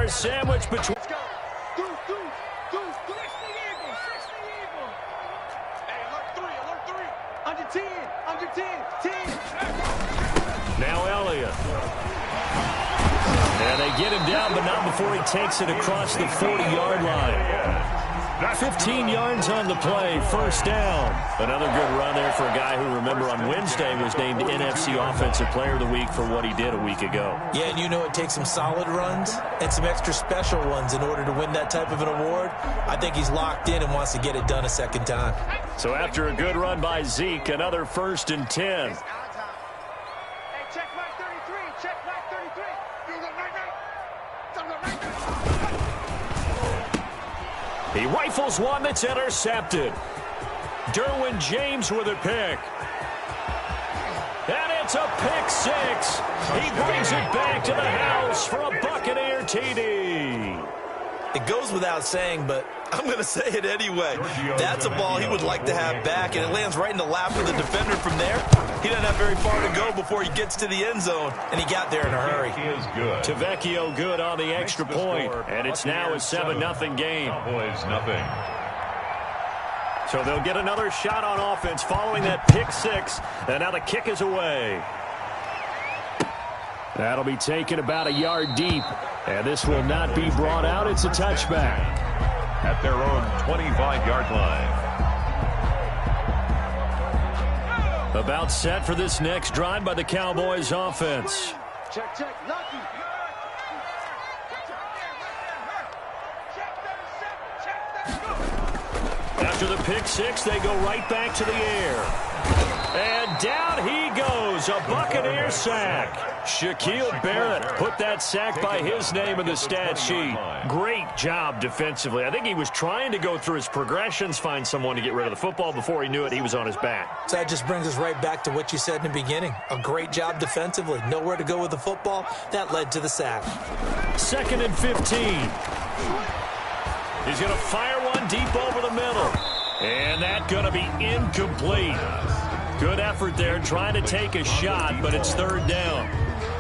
a sandwich between. Let's go. Do. Switch the eagle. Hey, alert three. Under 10. Now Elliott. And they get him down, but not before he takes it across the 40-yard line. 15 yards on the play, first down. Another good run there for a guy who, remember, on Wednesday was named NFC Offensive Player of the Week for what he did a week ago. Yeah, and you know it takes some solid runs and some extra special ones in order to win that type of an award. I think he's locked in and wants to get it done a second time. So after a good run by Zeke, another 1st and 10. He rifles one that's intercepted. Derwin James with a pick. And it's a pick six. He brings it back to the house for a Buccaneer TD. It goes without saying, but I'm going to say it anyway. That's a ball he would like to have back, and it lands right in the lap of the defender from there. He doesn't have very far to go before he gets to the end zone, and he got there in a hurry. Tavecchio good on the extra point, and it's now a 7-0 game. Cowboys nothing. So they'll get another shot on offense following that pick six, and now the kick is away. That'll be taken about a yard deep, and this will not be brought out. It's a touchback. At their own 25-yard line. About set for this next drive by the Cowboys offense. Check, lucky. After the pick six, they go right back to the air. And down he goes, a Buccaneer sack. Shaquille Barrett put that sack by his name in the stat sheet. Great job defensively. I think he was trying to go through his progressions, find someone to get rid of the football. Before he knew it, he was on his back. So that just brings us right back to what you said in the beginning. A great job defensively. Nowhere to go with the football. That led to the sack. 2nd and 15. He's going to fire one deep over the middle. And that's going to be incomplete. Good effort there trying to take a shot, but it's 3rd down.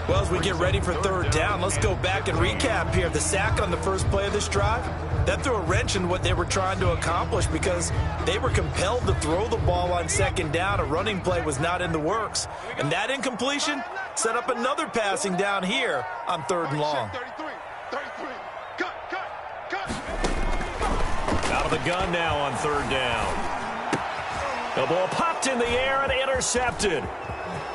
Well, as we get ready for 3rd down, let's go back and recap here. The sack on the first play of this drive, that threw a wrench in what they were trying to accomplish because they were compelled to throw the ball on 2nd down. A running play was not in the works. And that incompletion set up another passing down here on 3rd and long. 33. Cut. Out of the gun now on 3rd down. The ball popped in the air and intercepted.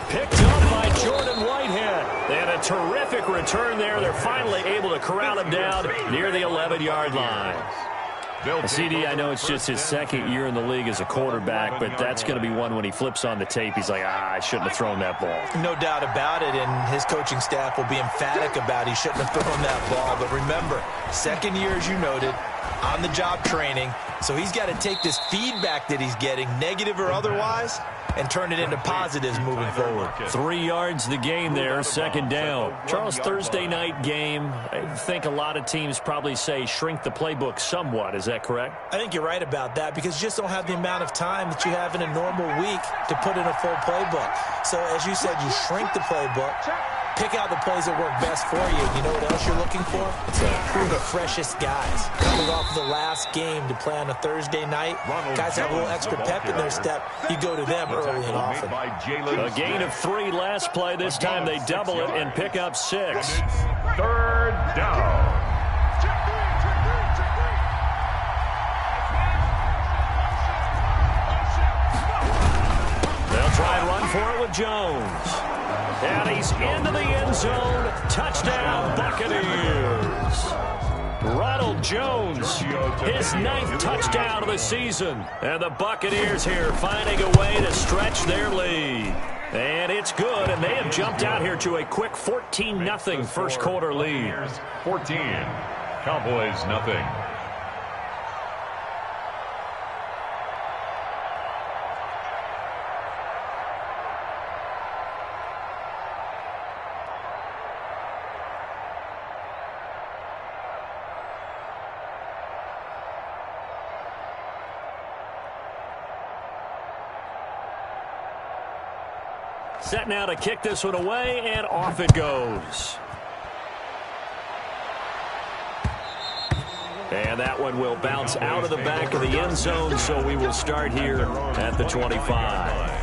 Picked up by Jordan Whitehead. They had a terrific return there. They're finally able to corral him down near the 11-yard line. CD, I know it's just his 2nd year in the league as a quarterback, but that's going to be one when he flips on the tape. He's like, I shouldn't have thrown that ball. No doubt about it, and his coaching staff will be emphatic about he shouldn't have thrown that ball. But remember, 2nd year, as you noted, on-the-job training. So he's got to take this feedback that he's getting, negative or otherwise, and turn it into positives moving forward. 3 yards the gain there, 2nd down. Charles, Thursday night game, I think a lot of teams probably say shrink the playbook somewhat. Is that correct? I think you're right about that because you just don't have the amount of time that you have in a normal week to put in a full playbook. So as you said, you shrink the playbook, pick out the plays that work best for you. You know what else you're looking for? Who are the freshest guys? Coming off of the last game to play on a Thursday night, guys have a little extra pep in their step. You go to them early and often. A gain of 3 last play. This time they double it and pick up 6. 3rd down. They'll try and run for it with Jones. And he's into the end zone. Touchdown, Buccaneers. Ronald Jones, his 9th touchdown of the season. And the Buccaneers here finding a way to stretch their lead. And it's good, and they have jumped out here to a quick 14-0 first quarter lead. 14. Cowboys nothing. Set now to kick this one away, and off it goes. And that one will bounce out of the back of the end zone, so we will start here at the 25.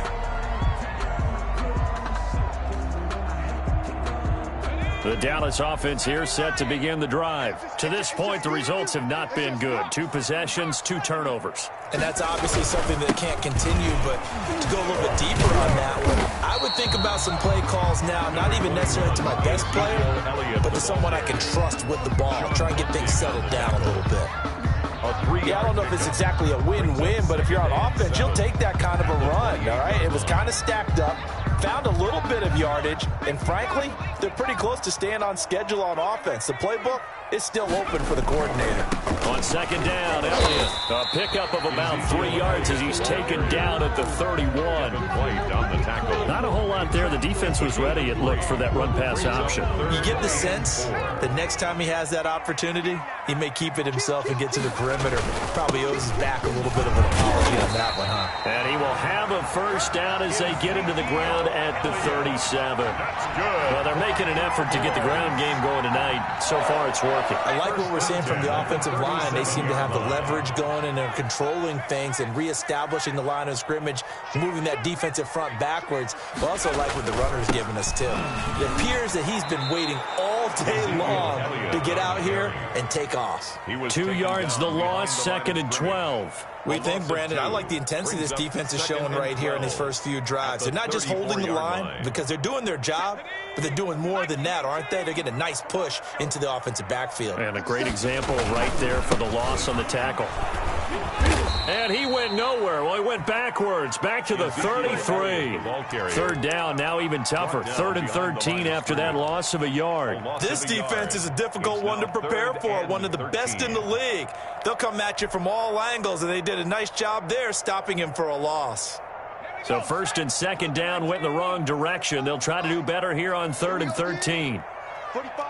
The Dallas offense here set to begin the drive. To this point, the results have not been good. 2 possessions, 2 turnovers. And that's obviously something that can't continue, but to go a little bit deeper on that one, I would think about some play calls now, not even necessarily to my best player, but to someone I can trust with the ball. Try and get things settled down a little bit. Yeah, I don't know if it's exactly a win-win, but if you're on offense, you'll take that kind of a run, all right? It was kind of stacked up, found a little bit of yardage, and frankly, they're pretty close to staying on schedule on offense. The playbook is still open for the coordinator. On second down, Elliott, a pickup of about 3 yards as he's taken down at the 31. Not a whole lot there. The defense was ready, it looked, for that run-pass option. You get the sense that next time he has that opportunity, he may keep it himself and get to the perimeter. Probably owes his back a little bit of an apology on that one, huh? And he will have a first down as they get into the ground at the 37. Well, they're making an effort to get the ground game going tonight. So far, it's working. I like what we're seeing from the offensive line. They seem to have the leverage going, and they're controlling things and reestablishing the line of scrimmage, moving that defensive front backwards. But also like what the runner's giving us, too. It appears that he's been waiting all day long to get out here and take off. 2 yards the loss, 2nd and 12. We think, Brandon, I like the intensity this defense is showing right here in these first few drives. They're not just holding the line because they're doing their job, but they're doing more than that, aren't they? They're getting a nice push into the offensive backfield. And a great example right there for the loss on the tackle. And he went nowhere. Well, he went backwards, back to the 33. Third down, now even tougher. 3rd and 13 after that loss of a yard. This defense is a difficult one to prepare for, one of the best in the league. They'll come at you from all angles, and they did a nice job there stopping him for a loss. So 1st and 2nd down went in the wrong direction. They'll try to do better here on 3rd and 13. 45.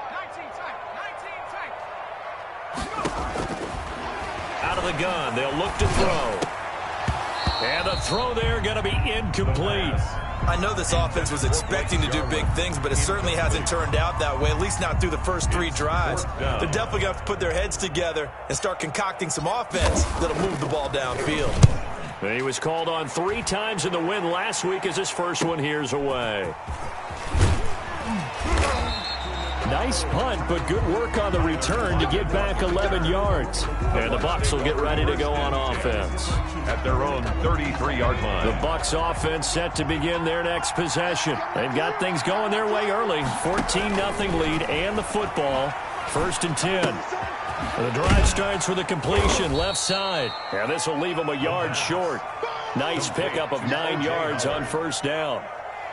Out of the gun, they'll look to throw. And the throw there going to be incomplete. I know this offense was expecting to do big things, but it certainly hasn't turned out that way, at least not through the first 3 drives. They're definitely going to have to put their heads together and start concocting some offense that'll move the ball downfield. And he was called on 3 times in the win last week as his first one here's away. Nice punt, but good work on the return to get back 11 yards. And the Bucs will get ready to go on offense. At their own 33-yard line. The Bucs offense set to begin their next possession. They've got things going their way early. 14-0 lead and the football. 1st and 10. The drive starts with a completion left side. And this will leave them a yard short. Nice pickup of 9 yards on 1st down.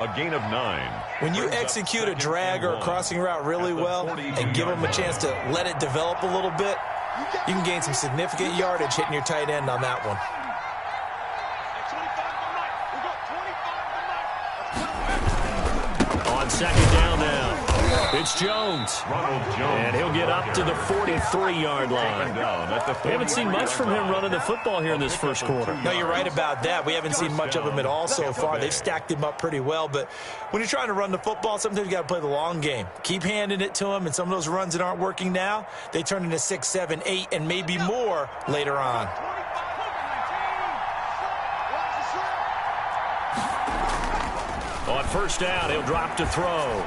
A gain of 9. When you execute a drag or a crossing route really well and give them a chance to let it develop a little bit, you can gain some significant yardage hitting your tight end on that one. On 2nd down now. It's Jones. And he'll get up to the 43-yard line. We haven't seen much from him running the football here in this first quarter. No, you're right about that. We haven't seen much of him at all so far. They've stacked him up pretty well. But when you're trying to run the football, sometimes you got to play the long game. Keep handing it to him, and some of those runs that aren't working now, they turn into 6, 7, 8, and maybe more later on. On 1st down, he'll drop to throw.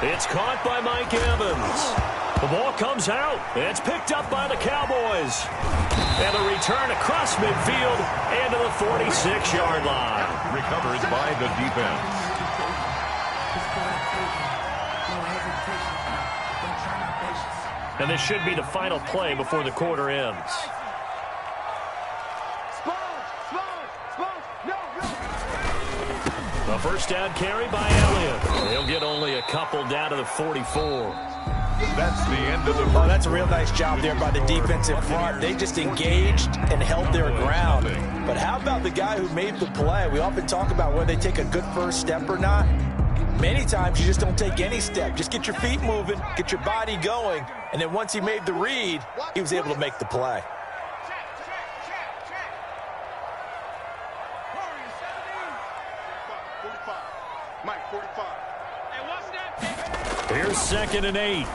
It's caught by Mike Evans. The ball comes out. It's picked up by the Cowboys. And a return across midfield and to the 46-yard line. Recovered by the defense. And this should be the final play before the quarter ends. A 1st down carry by Elliott. He'll get only a couple down to the 44. That's the end of the first. Oh, that's a real nice job there by the defensive front. They just engaged and held their ground. But how about the guy who made the play? We often talk about whether they take a good first step or not. Many times you just don't take any step. Just get your feet moving, get your body going, and then once he made the read, he was able to make the play. Here's 2nd and 8.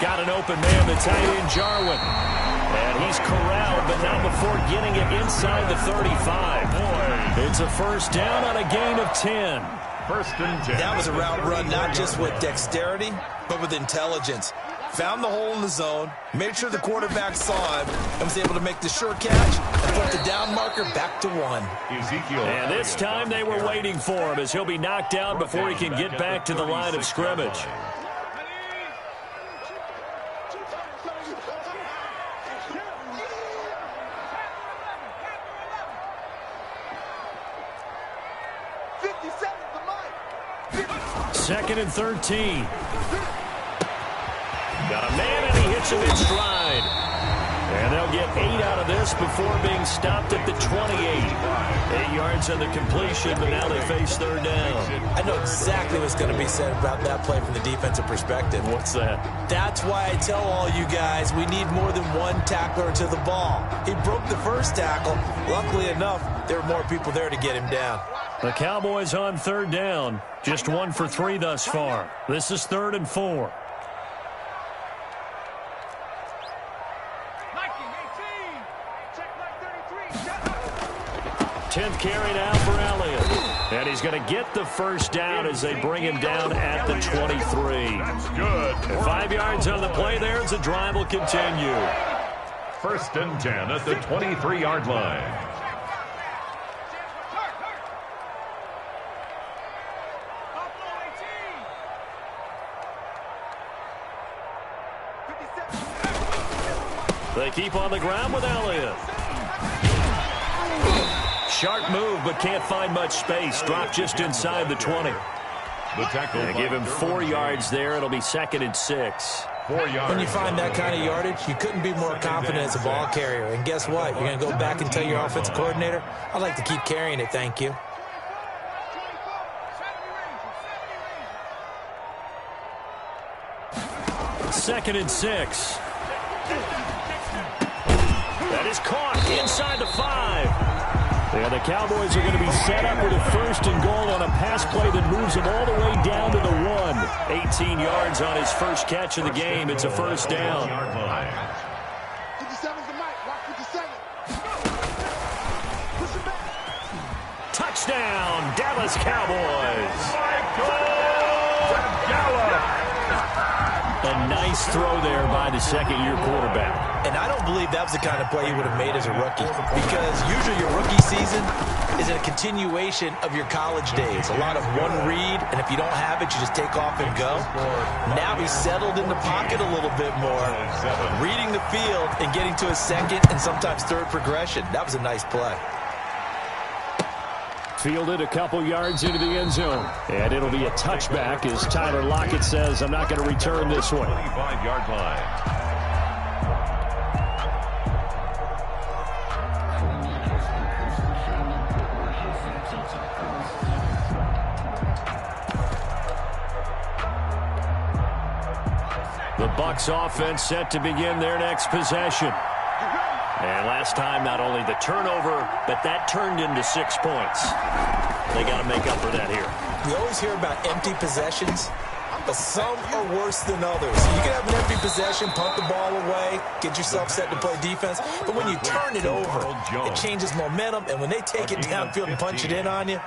Got an open man, the tight end, Jarwin. And he's corralled, but not before getting it inside the 35. It's a first down on a gain of 10. First and 10. That was a route run not just with dexterity, but with intelligence. Found the hole in the zone, made sure the quarterback saw him, and was able to make the sure catch and put the down marker back to 1. Ezekiel. And this time they were waiting for him as he'll be knocked down before he can get back to the line of scrimmage. Second and 13. Got a man, and he hits him in stride. And they'll get 8 out of this before being stopped at the 28. 8 yards on the completion, but now they face third down. I know exactly what's going to be said about that play from the defensive perspective. What's that? That's why I tell all you guys we need more than one tackler to the ball. He broke the first tackle. Luckily enough, there were more people there to get him down. The Cowboys on third down. Just 1 for 3 thus far. This is 3rd and 4. 10th carry now for Elliott. And he's going to get the first down as they bring him down at the 23. That's good. And 5 yards on the play there as the drive will continue. First and 10 at the 23-yard line. They keep on the ground with Elliott. Sharp move, but can't find much space. Dropped just inside the 20. The tackle. They give him 4 yards there. It'll be 2nd and 6. 4 yards. When you find that kind of yardage, you couldn't be more confident as a ball carrier. And guess what? You're going to go back and tell your offensive coordinator, I'd like to keep carrying it, thank you. Second and 6. That is caught inside the 5. Yeah, the Cowboys are going to be set up with a 1st and goal on a pass play that moves them all the way down to the 1. 18 yards on his first catch of the game. It's a first down. 57's the mic. Watch 57. Push it back. Touchdown, Dallas Cowboys. A nice throw there by the second-year quarterback. And I don't believe that was the kind of play he would have made as a rookie, because usually your rookie season is a continuation of your college days. A lot of one read, and if you don't have it, you just take off and go. Now he's settled in the pocket a little bit more, reading the field and getting to his second and sometimes third progression. That was a nice play. Fielded a couple yards into the end zone. And it'll be a touchback as Tyler Lockett says, I'm not going to return this one. 25-yard line. The Bucs offense set to begin their next possession. And last time, not only the turnover, but that turned into 6 points. They got to make up for that here. We always hear about empty possessions, but some are worse than others. You can have an empty possession, punt the ball away, get yourself set to play defense, but when you turn it over, it changes momentum, and when they take it downfield and punch it in on you,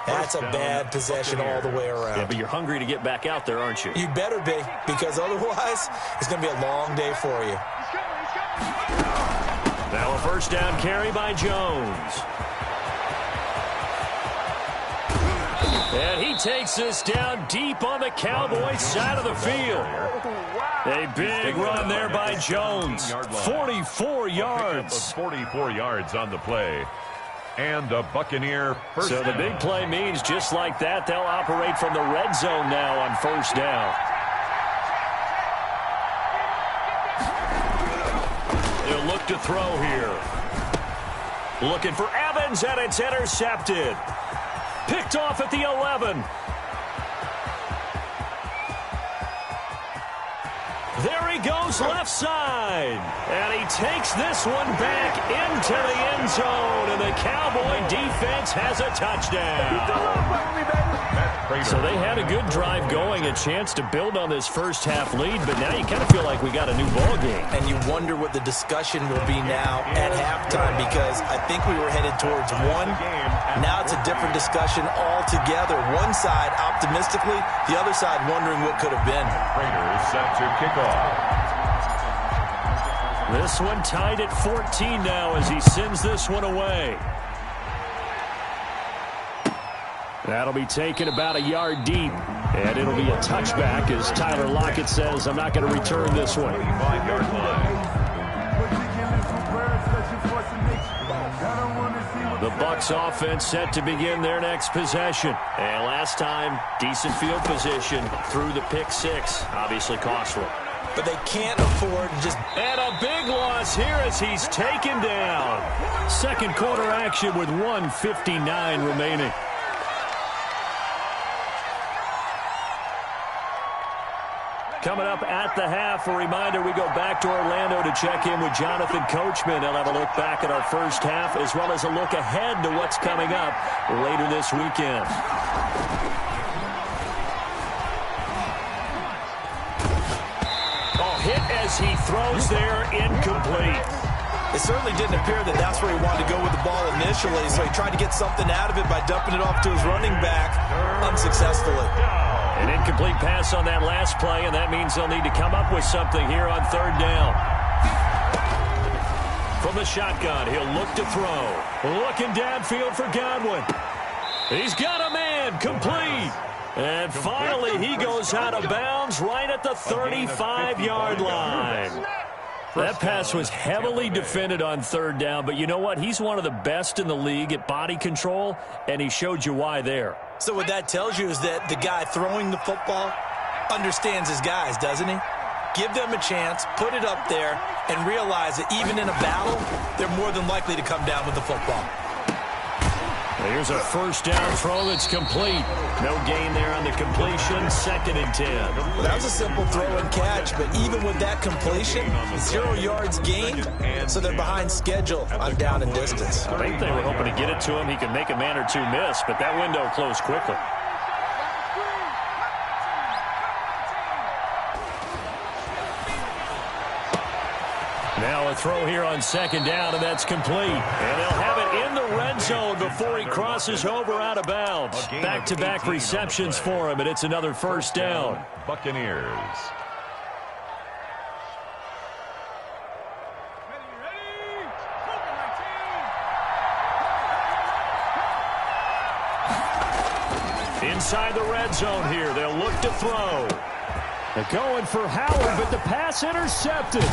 that's a bad possession all the way around. Yeah, but you're hungry to get back out there, aren't you? You better be, because otherwise, it's going to be a long day for you. Now a first down carry by Jones. And he takes this down deep on the Cowboys side of the field. A big run there by Jones. 44 yards. 44 yards on the play. And a Buccaneer first So the big play means just like that, they'll operate from the red zone now on first down. They'll look to throw here. Looking for Evans, and it's intercepted. Picked off at the 11. There he goes left side. And he takes this one back into the end zone. And the Cowboy defense has a touchdown. So they had a good drive going, a chance to build on this first half lead, but now you kind of feel like we got a new ball game. And you wonder what the discussion will be now at halftime, because I think we were headed towards one. Now it's a different discussion altogether. One side optimistically, the other side wondering what could have been. Raiders set to kick off. This one tied at 14 now as he sends this one away. That'll be taken about a yard deep, and it'll be a touchback as Tyler Lockett says, I'm not going to return this one. 25-yard line. The Bucs offense set to begin their next possession. And last time, decent field position through the pick six. Obviously costly. But they can't afford to just... And a big loss here as he's taken down. Second quarter action with 1:59 remaining. Coming up at the half, a reminder, we go back to Orlando to check in with Jonathan Coachman. He'll have a look back at our first half as well as a look ahead to what's coming up later this weekend. Oh, hit as he throws there, incomplete. It certainly didn't appear that that's where he wanted to go with the ball initially, so he tried to get something out of it by dumping it off to his running back unsuccessfully. An incomplete pass on that last play, and that means they'll need to come up with something here on third down. From the shotgun, he'll look to throw. Looking downfield for Godwin. He's got a man, complete. And finally, he goes out of bounds right at the 35-yard line. That pass was heavily defended on third down, but you know what? He's one of the best in the league at body control, and he showed you why there. So what that tells you is that the guy throwing the football understands his guys, doesn't he? Give them a chance, put it up there, and realize that even in a battle, they're more than likely to come down with the football. Here's a first down throw that's complete. No gain there on the completion, 2nd and 10. Well, that was a simple throw and catch, but even with that completion, 0 yards gained, so they're behind schedule on down and distance. I think they were hoping to get it to him. He could make a man or two miss, but that window closed quickly. Now a throw here on 2nd down, and that's complete. And they'll have it in the red zone before he crosses over out of bounds. Back-to-back receptions for him, and it's another first down. Buccaneers. Inside the red zone here, they'll look to throw. They're going for Howard, but the pass intercepted.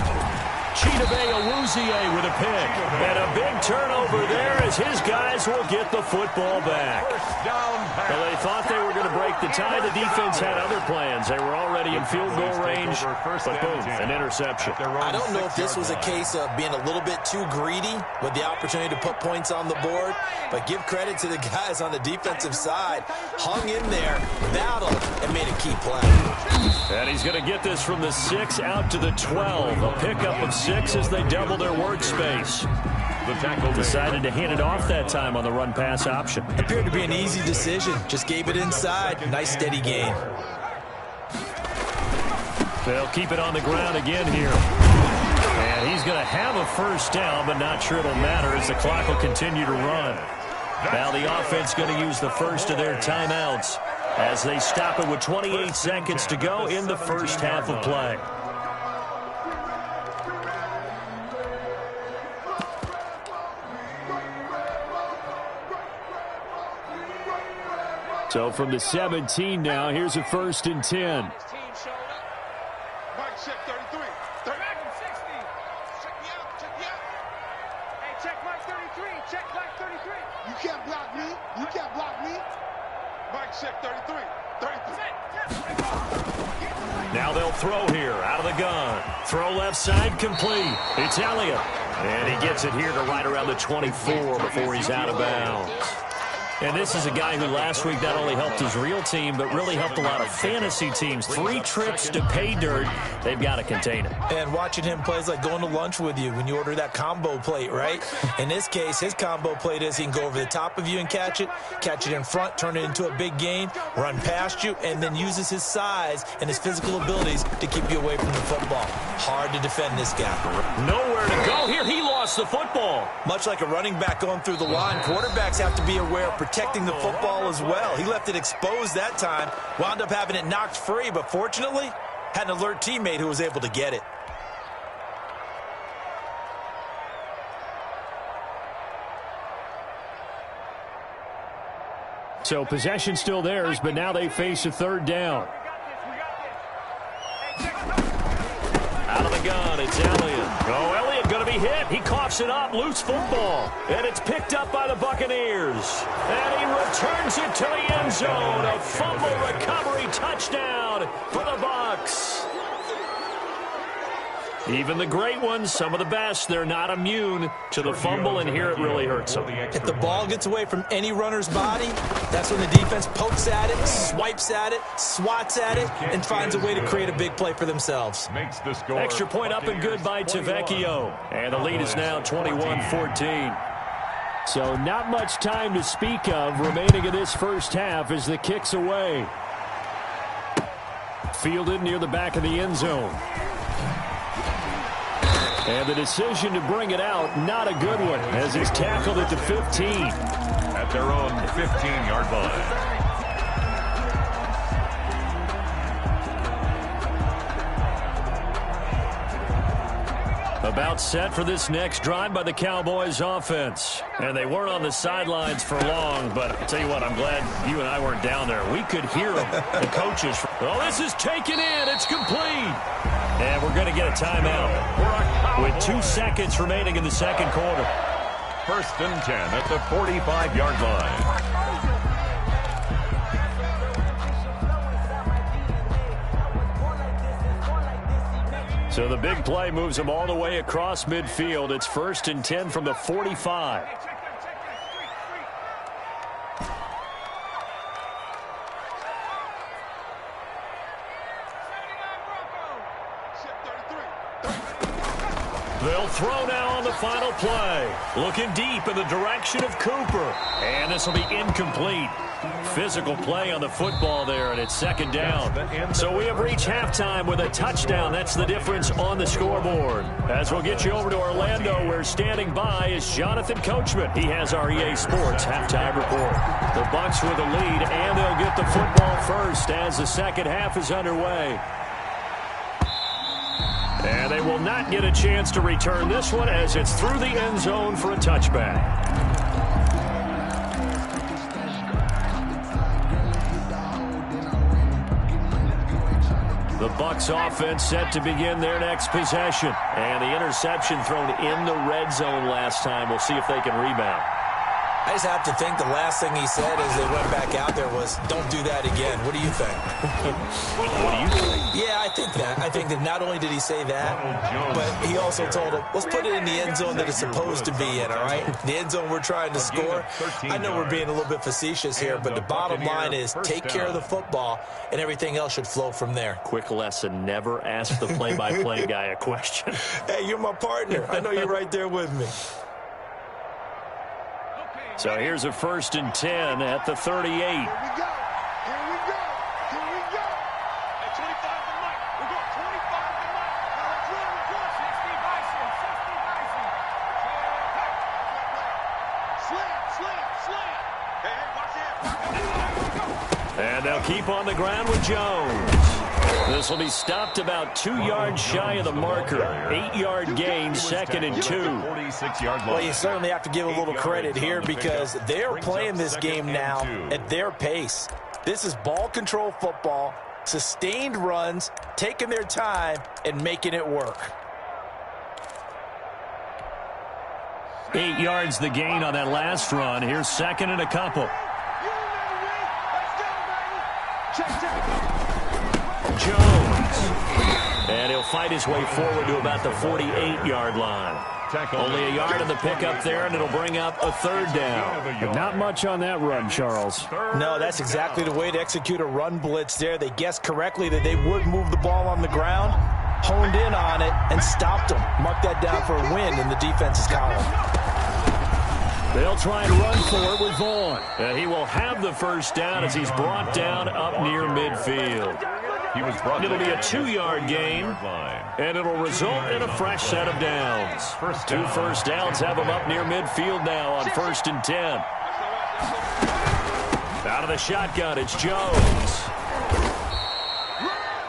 Chidobe Awuzie with a pick. And a big turnover there as his guys will get the football back. Well, they thought they were going to break the tie. The defense had other plans. They were already in field goal range, but boom, an interception. I don't know if this was a case of being a little bit too greedy with the opportunity to put points on the board, but give credit to the guys on the defensive side. Hung in there, battled, and made a key play. And he's going to get this from the 6 out to the 12. A pickup of 6 as they double their workspace. The tackle decided to hand it off that time on the run-pass option. Appeared to be an easy decision. Just gave it inside. Nice steady gain. They'll keep it on the ground again here. And he's going to have a first down, but not sure it'll matter as the clock will continue to run. Now the offense going to use the first of their timeouts as they stop it with 28 seconds to go in the first half of play. So from the 17 now, here's a 1st and 10. Mike, check 33. 60. Check me out. Hey, check Mike 33. Check Mike 33. You can't block me. Mike, check 33. 33. Now they'll throw here out of the gun. Throw left side complete. It's Elliott. And he gets it here to right around the 24 before he's out of bounds. And this is a guy who last week not only helped his real team, but really helped a lot of fantasy teams. 3 trips to pay dirt. They've got to contain it. And watching him play is like going to lunch with you when you order that combo plate, right? In this case, his combo plate is he can go over the top of you and catch it in front, turn it into a big gain, run past you, and then uses his size and his physical abilities to keep you away from the football. Hard to defend this guy. Nowhere to go here. He lost the football. Much like a running back going through the line, quarterbacks have to be aware of protecting the football as well. He left it exposed that time, wound up having it knocked free, but fortunately, had an alert teammate who was able to get it. So possession still theirs, but now they face a third down. Out of the gun, it's Elliott. Oh, Elliott going to be hit. He coughs it up, loose football. And it's picked up by the Buccaneers. And he returns it to the end zone. A fumble recovery touchdown for the Bucs. Even the great ones, some of the best, they're not immune to the fumble, and here it really hurts them. If the ball gets away from any runner's body, that's when the defense pokes at it, swipes at it, swats at it, and finds a way to create a big play for themselves. Extra point up and good by Tavecchio. And the lead is now 21-14. So not much time to speak of remaining in this first half as the kick's away. Fielded near the back of the end zone. And the decision to bring it out, not a good one, as he's tackled at the 15. At their own 15-yard line. About set for this next drive by the Cowboys offense. And they weren't on the sidelines for long, but I'll tell you what, I'm glad you and I weren't down there. We could hear them, the coaches. Oh, this is taken in. It's complete. And we're going to get a timeout with 2 seconds remaining in the second quarter. 1st and 10 at the 45-yard line. So the big play moves them all the way across midfield. It's 1st and 10 from the 45. They'll throw now on the final play. Looking deep in the direction of Cooper. And this will be incomplete. Physical play on the football there, and it's 2nd down. So we have reached halftime with a touchdown. That's the difference on the scoreboard. As we'll get you over to Orlando, where standing by is Jonathan Coachman. He has our EA Sports halftime report. The Bucs with the lead, and they'll get the football first as the second half is underway. And they will not get a chance to return this one as it's through the end zone for a touchback. The Bucs offense set to begin their next possession. And the interception thrown in the red zone last time. We'll see if they can rebound. I just have to think the last thing he said as they went back out there was, don't do that again. What do you think? What do you think? Yeah, I think that. I think that not only did he say that, but he also told him, let's put it in the end zone that it's supposed to be in, all right? The end zone we're trying to score. I know we're being a little bit facetious here, but the bottom line is take care of the football, and everything else should flow from there. Quick lesson, never ask the play-by-play guy a question. Hey, you're my partner. I know you're right there with me. So here's a 1st and 10 at the 38. Here we go. Here we go. Here we go. At 25 to Mike. We go 25 to Mike. Now let's run. Let's run. 60 Bison. 60 Bison. Slant. Slant. Slant. Hey, watch it. And they'll keep on the ground with Jones. This will be stopped about 2 yards shy of the marker. 8-yard gain, 2nd and 2. Well, you certainly have to give a little credit here because they're playing this game now at their pace. This is ball control football, sustained runs, taking their time, and making it work. 8 yards the gain on that last run. Here's 2nd and a couple. Jones. And he'll fight his way forward to about the 48-yard line. Only a yard of the pickup there, and it'll bring up a third down. But not much on that run, Charles. No, that's exactly the way to execute a run blitz there. They guessed correctly that they would move the ball on the ground, honed in on it, and stopped them. Mark that down for a win in the defense's column. They'll try and run for it with Vaughn. He will have the first down as he's brought down up near midfield. It'll be a 2-yard gain, and it'll result in a fresh set of downs. Two first downs have him up near midfield now on 1st and 10. Out of the shotgun, it's Jones.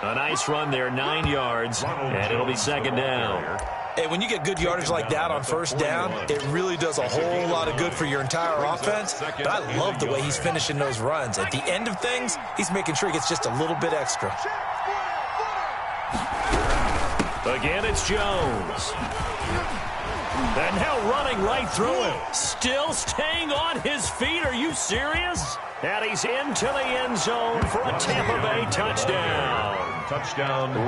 A nice run there, 9 yards, and it'll be 2nd down. Hey, when you get good yardage like that on 1st down, it really does a whole lot of good for your entire offense. But I love the way he's finishing those runs. At the end of things, he's making sure he gets just a little bit extra. Again, it's Jones. And now running right through him. Still staying on his feet. Are you serious? And he's into the end zone for a Tampa Bay touchdown.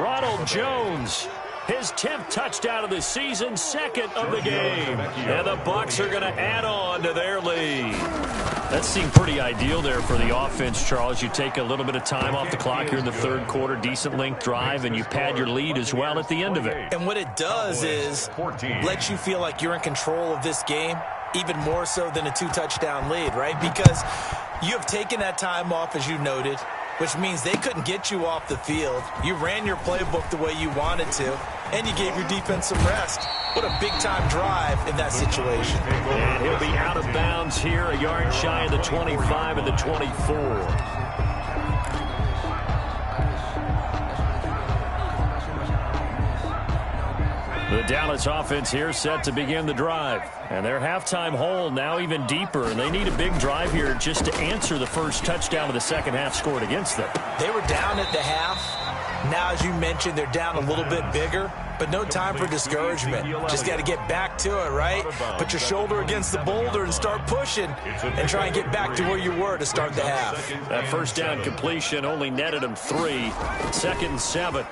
Ronald Jones. His 10th touchdown of the season, 2nd of the game. And the Bucs are going to add on to their lead. That seemed pretty ideal there for the offense, Charles. You take a little bit of time off the clock here in the 3rd quarter, decent length drive, and you pad your lead as well at the end of it. And what it does is let you feel like you're in control of this game, even more so than a 2-touchdown lead, right? Because you have taken that time off, as you noted, which means they couldn't get you off the field. You ran your playbook the way you wanted to, and you gave your defense some rest. What a big-time drive in that situation. And he'll be out of bounds here, a yard shy of the 25 and the 24. The Dallas offense here set to begin the drive. And their halftime hole now even deeper. And they need a big drive here just to answer the first touchdown of the second half scored against them. They were down at the half. Now, as you mentioned, they're down a little bit bigger. But no time for discouragement. Just got to get back to it, right? Put your shoulder against the boulder and start pushing. And try and get back to where you were to start the half. That first down completion only netted them 3. 2nd and 7.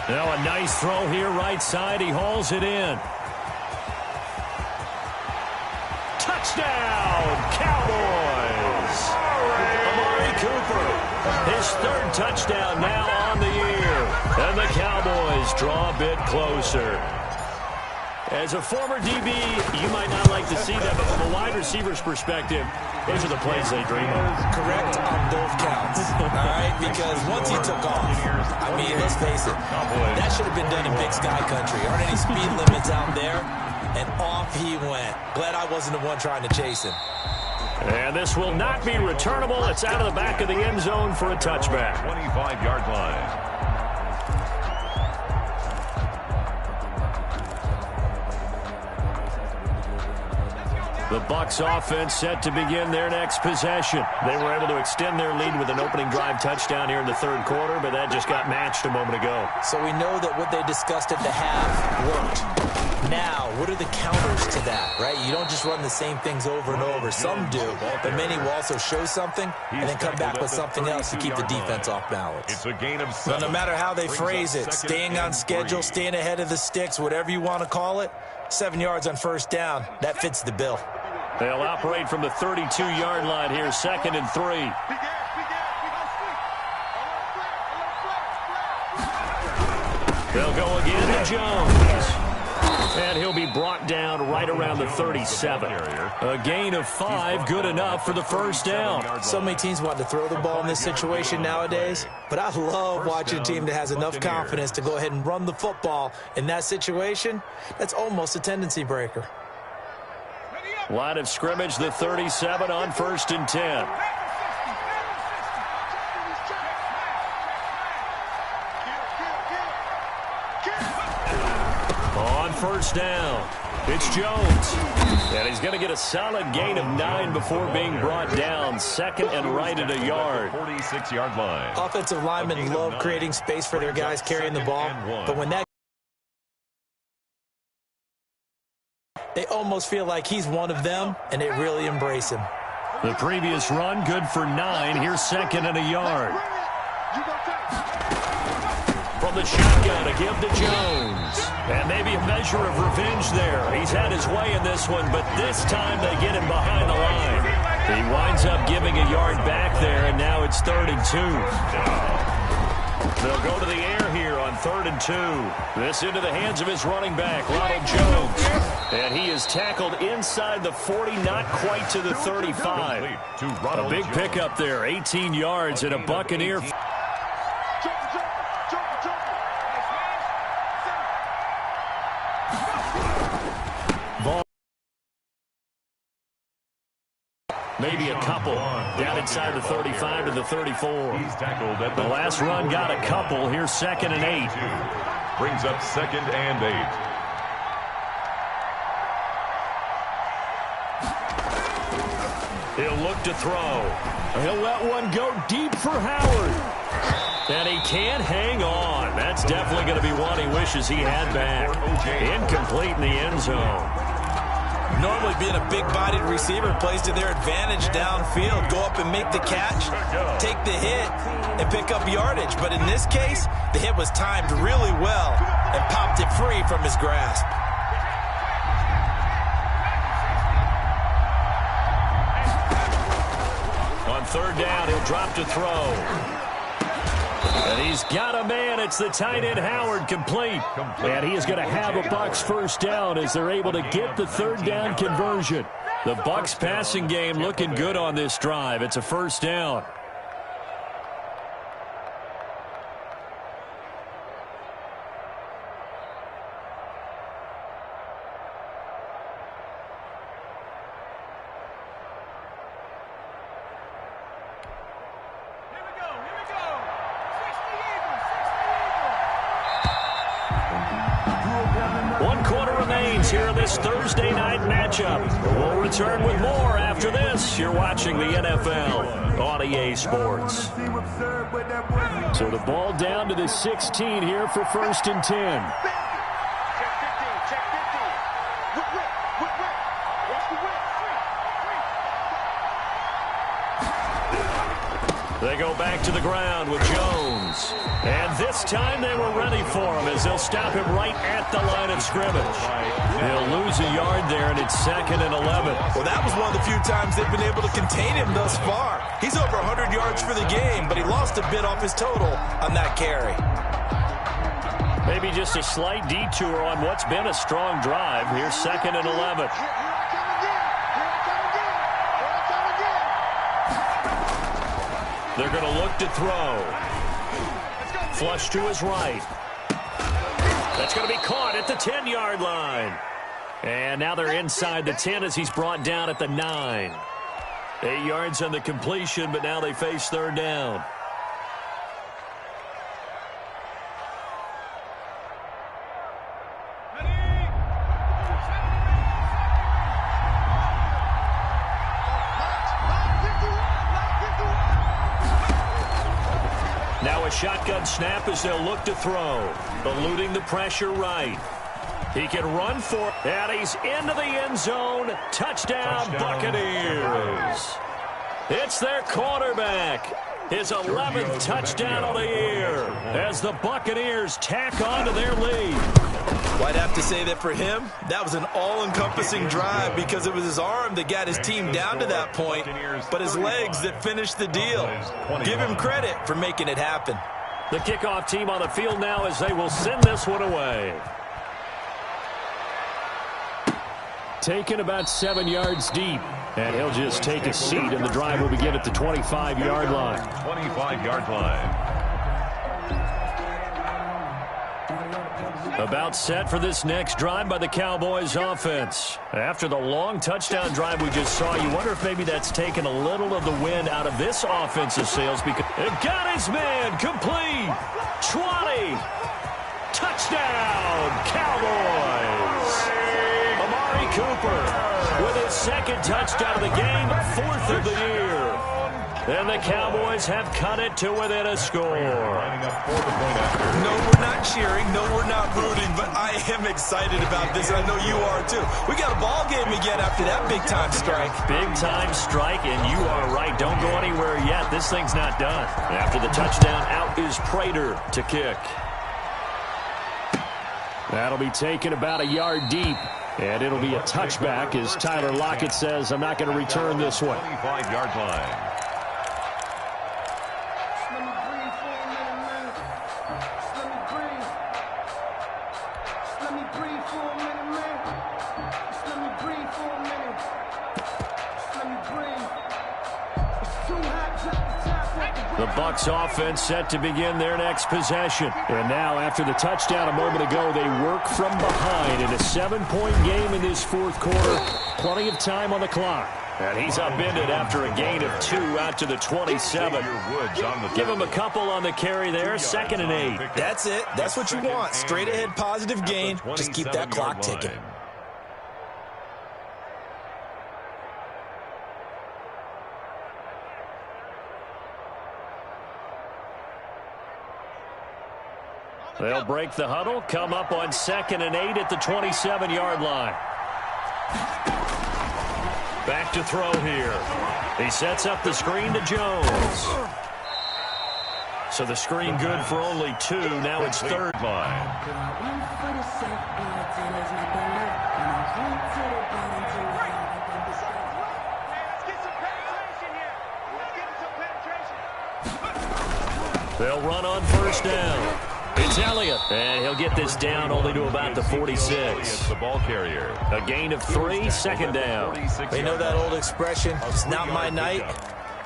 Now a nice throw here right side. He hauls it in. Touchdown, Cowboys! Amari Cooper, his 3rd touchdown now on the year. And the Cowboys draw a bit closer. As a former DB, you might not like to see that, but from a wide receiver's perspective, those are the plays they dream of. Correct on both counts, all right? Because once he took off, I mean, let's face it, that should have been done in Big Sky Country. Aren't any speed limits out there? And off he went. Glad I wasn't the one trying to chase him. And this will not be returnable. It's out of the back of the end zone for a touchback. 25-yard line. The Bucs offense set to begin their next possession. They were able to extend their lead with an opening drive touchdown here in the 3rd quarter, but that just got matched a moment ago. So we know that what they discussed at the half worked. Now, what are the counters to that, right? You don't just run the same things over and over. Some do, but many will also show something and then come back with something else to keep the defense off balance. It's a gain of 7. So no matter how they phrase it, staying on schedule, staying ahead of the sticks, whatever you want to call it, 7 yards on 1st down, that fits the bill. They'll operate from the 32-yard line here, 2nd and 3. They'll go again to Jones. And he'll be brought down right around the 37. A gain of 5, good enough for the first down. So many teams want to throw the ball in this situation nowadays, but I love watching a team that has enough confidence to go ahead and run the football. In that situation, that's almost a tendency breaker. Line of scrimmage, the 37 on 1st and 10. On 1st down, it's Jones. And he's going to get a solid gain of 9 before being brought down. 2nd and right at a yard. 46-yard line. Offensive linemen love creating space for their guys carrying the ball, but when that they almost feel like he's one of them, and they really embrace him. The previous run, good for 9. Here's 2nd and a yard. from the shotgun to give to Jones. And maybe a measure of revenge there. He's had his way in this one, but this time they get him behind the line. He winds up giving a yard back there, and now it's 3rd and 2. They'll go to the air here on 3rd and 2. This into the hands of his running back, Ronald Jones. And he is tackled inside the 40, not quite to the 35. A big pickup there, 18 yards and a Buccaneer. Maybe a couple down inside the 35 to the 34. He's tackled at the last run got a couple. Here's 2nd and 8. Brings up 2nd and 8. He'll look to throw. He'll let one go deep for Howard. And he can't hang on. That's definitely going to be one he wishes he had back. Incomplete in the end zone. Normally being a big-bodied receiver plays to their advantage downfield. Go up and make the catch, take the hit, and pick up yardage. But in this case, the hit was timed really well and popped it free from his grasp. On 3rd down, he'll drop to throw. And he's got a man. It's the tight end Howard, complete. And he is going to have a Bucs 1st down as they're able to get the 3rd down conversion. The Bucs passing game looking good on this drive. It's a 1st down. Here in this Thursday night matchup. We'll return with more after this. You're watching the NFL on EA Sports. So the ball down to the 16 here for 1st and 10. They go back to the ground with Jones. And this time they were ready for him as they'll stop him right at the line of scrimmage. He'll lose a yard there, and it's 2nd and 11. Well, that was one of the few times they've been able to contain him thus far. He's over 100 yards for the game, but he lost a bit off his total on that carry. Maybe just a slight detour on what's been a strong drive. Here's 2nd and 11. They're going to look to throw. Flush to his right. That's going to be caught at the 10-yard line. And now they're inside the 10 as he's brought down at the 9. 8 yards on the completion, but now they face 3rd down. Now a shotgun snap as they'll look to throw. Eluding the pressure right. He can run for it, and he's into the end zone. Touchdown, Buccaneers. It's their quarterback. His 11th touchdown of the year as the Buccaneers tack on to their lead. Well, I'd have to say that for him, that was an all-encompassing drive because it was his arm that got his team down to that point, but his legs that finished the deal. Give him credit for making it happen. The kickoff team on the field now as they will send this one away. Taken about 7 yards deep. And he'll just take a seat, and the drive will begin at the 25-yard line. 25-yard line. About set for this next drive by the Cowboys offense. After the long touchdown drive we just saw, you wonder if maybe that's taken a little of the wind out of this offensive sails because they've got his man complete. 20. Touchdown, Cowboys. Amari Cooper with his 2nd touchdown of the game, 4th of the year. And the Cowboys have cut it to within a score. No, we're not cheering. No, we're not rooting. But I am excited about this. I know you are, too. We got a ball game again after that big-time strike. Big-time strike, and you are right. Don't go anywhere yet. This thing's not done. After the touchdown, out is Prater to kick. That'll be taken about a yard deep. And it'll be a touchback as Tyler Lockett says, I'm not going to return this one. 25-yard line. The Bucs offense set to begin their next possession. And now, after the touchdown a moment ago, they work from behind in a 7-point game in this fourth quarter. Plenty of time on the clock. And he's upended after a gain of 2 out to the 27. Give him a couple on the carry there, 2nd and 8. That's it. That's what you want. Straight ahead, positive gain. Just keep that clock ticking. They'll break the huddle, come up on 2nd and 8 at the 27-yard line. Back to throw here. He sets up the screen to Jones. So the screen good for only 2. Now it's 3rd line. They'll run on 1st down. It's Elliott, and he'll get this down only to about the 46. The ball carrier. A gain of 3, 2nd down. They know that old expression, it's not my night.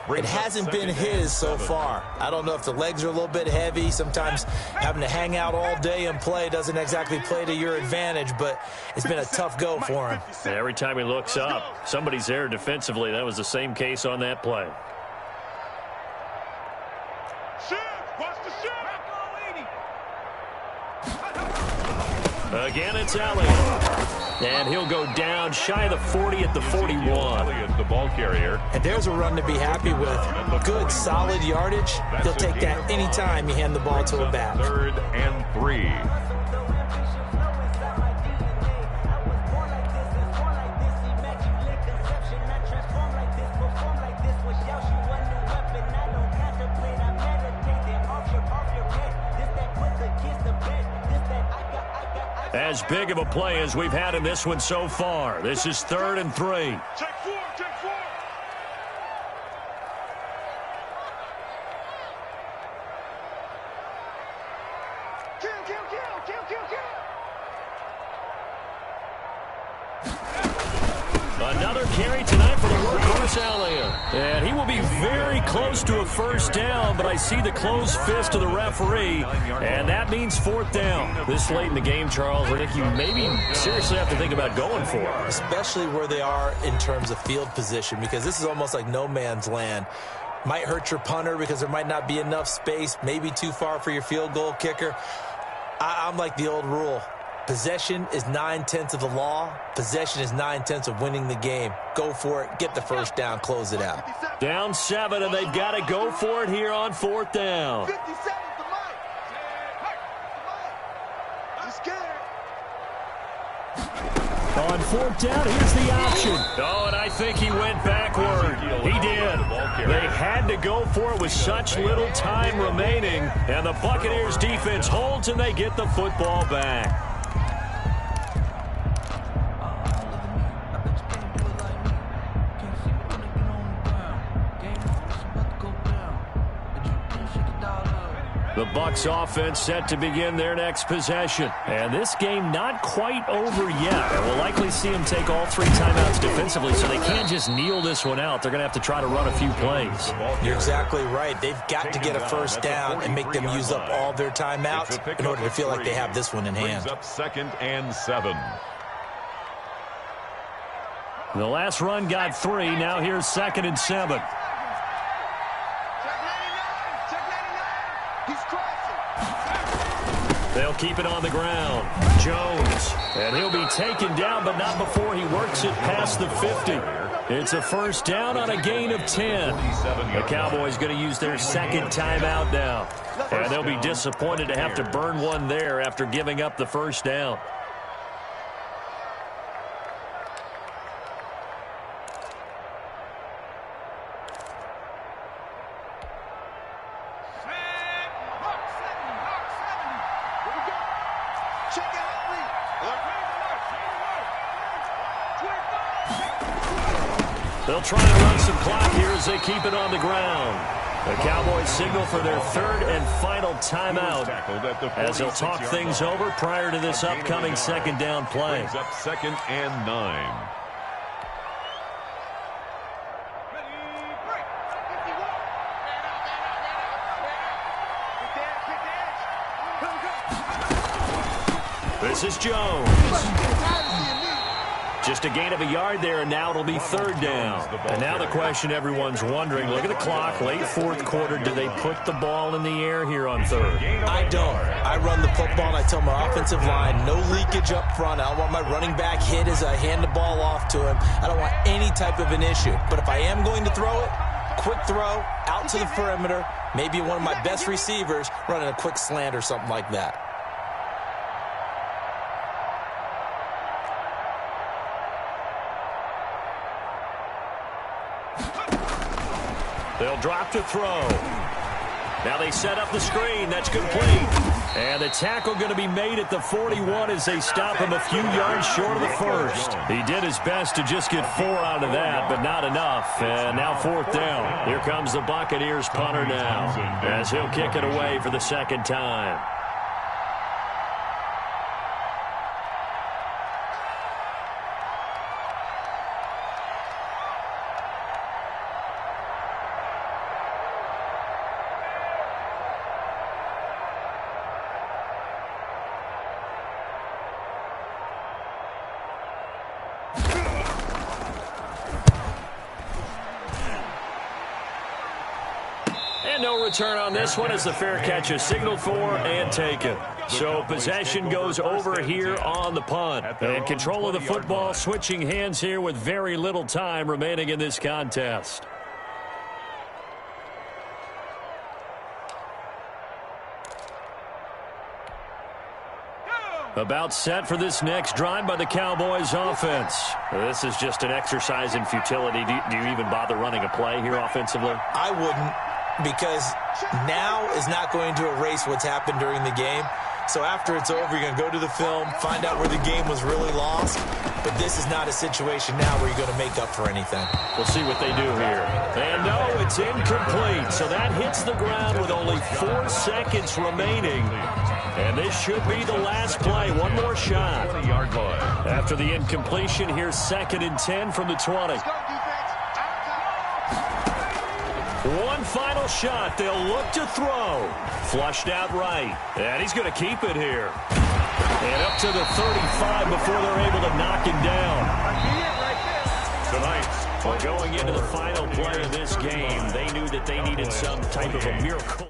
It hasn't been his so far. I don't know if the legs are a little bit heavy. Sometimes having to hang out all day and play doesn't exactly play to your advantage, but it's been a tough go for him. And every time he looks up, somebody's there defensively. That was the same case on that play. Again, it's Elliott. And he'll go down shy of the 40 at the 41. Elliott, the ball carrier. And there's a run to be happy with. Good, solid yardage. He'll take that anytime you hand the ball to a back. 3rd and 3. As big of a play as we've had in this one so far. This is 3rd and 3. Check 4, check 4. Kill, kill, kill, kill, kill, kill. Another carry tonight for the workhorse Elliott. And he will be very close to a 1st down, but I see the closed fist of the referee, and that means 4th down. This late in the game, Charles, I think you maybe seriously have to think about going for it. Especially where they are in terms of field position, because this is almost like no man's land. Might hurt your punter because there might not be enough space, maybe too far for your field goal kicker. I'm like the old rule. Possession is 9/10 of the law. Possession is 9/10 of winning the game. Go for it. Get the 1st down. Close it out. Down 7, and they've got to go for it here on 4th down. 57 the mic. I'm scared. On 4th down, here's the option. Oh, and I think he went backward. He did. They had to go for it with such little time remaining, and the Buccaneers defense holds, and they get the football back. The Bucs offense set to begin their next possession. And this game not quite over yet. And we'll likely see them take all 3 timeouts defensively, so they can't just kneel this one out. They're going to have to try to run a few plays. You're exactly right. They've got to get a 1st down and make them use up all their timeouts in order to feel like they have this one in hand. Up 2nd and 7. The last run got 3. Now here's 2nd and 7. They'll keep it on the ground. Jones. And he'll be taken down, but not before he works it past the 50. It's a 1st down on a gain of 10. The Cowboys going to use their 2nd timeout now. And they'll be disappointed to have to burn one there after giving up the 1st down. Check out 3. They'll try and run some clock here as they keep it on the ground. The Cowboys signal for their third and final timeout as they'll talk things over prior to this upcoming second down play. Brings up 2nd and 9. This is Jones. Just a gain of a yard there, and now it'll be 3rd down. And now the question everyone's wondering, look at the clock, late 4th quarter, do they put the ball in the air here on 3rd? I don't. I run the football, and I tell my offensive line, no leakage up front. I don't want my running back hit as I hand the ball off to him. I don't want any type of an issue. But if I am going to throw it, quick throw, out to the perimeter, maybe one of my best receivers running a quick slant or something like that. They'll drop to throw. Now they set up the screen. That's complete. And the tackle going to be made at the 41 as they stop him a few yards short of the first. He did his best to just get 4 out of that, but not enough. And now 4th down. Here comes the Buccaneers punter now as he'll kick it away for the 2nd time. And no return on this one as the fair catch is signaled for and taken. So possession goes over here on the punt. And control of the football switching hands here with very little time remaining in this contest. About set for this next drive by the Cowboys offense. This is just an exercise in futility. Do you even bother running a play here offensively? I wouldn't, because now is not going to erase what's happened during the game. So after it's over, you're going to go to the film, find out where the game was really lost. But this is not a situation now where you're going to make up for anything. We'll see what they do here. And no, it's incomplete. So that hits the ground with only 4 seconds remaining. And this should be the last play. One more shot. 20-yard line. After the incompletion, here's 2nd and 10 from the 20. One final shot. They'll look to throw. Flushed out right. And he's going to keep it here. And up to the 35 before they're able to knock him down. Tonight, going into the final play of this game, they knew that they needed some type of a miracle.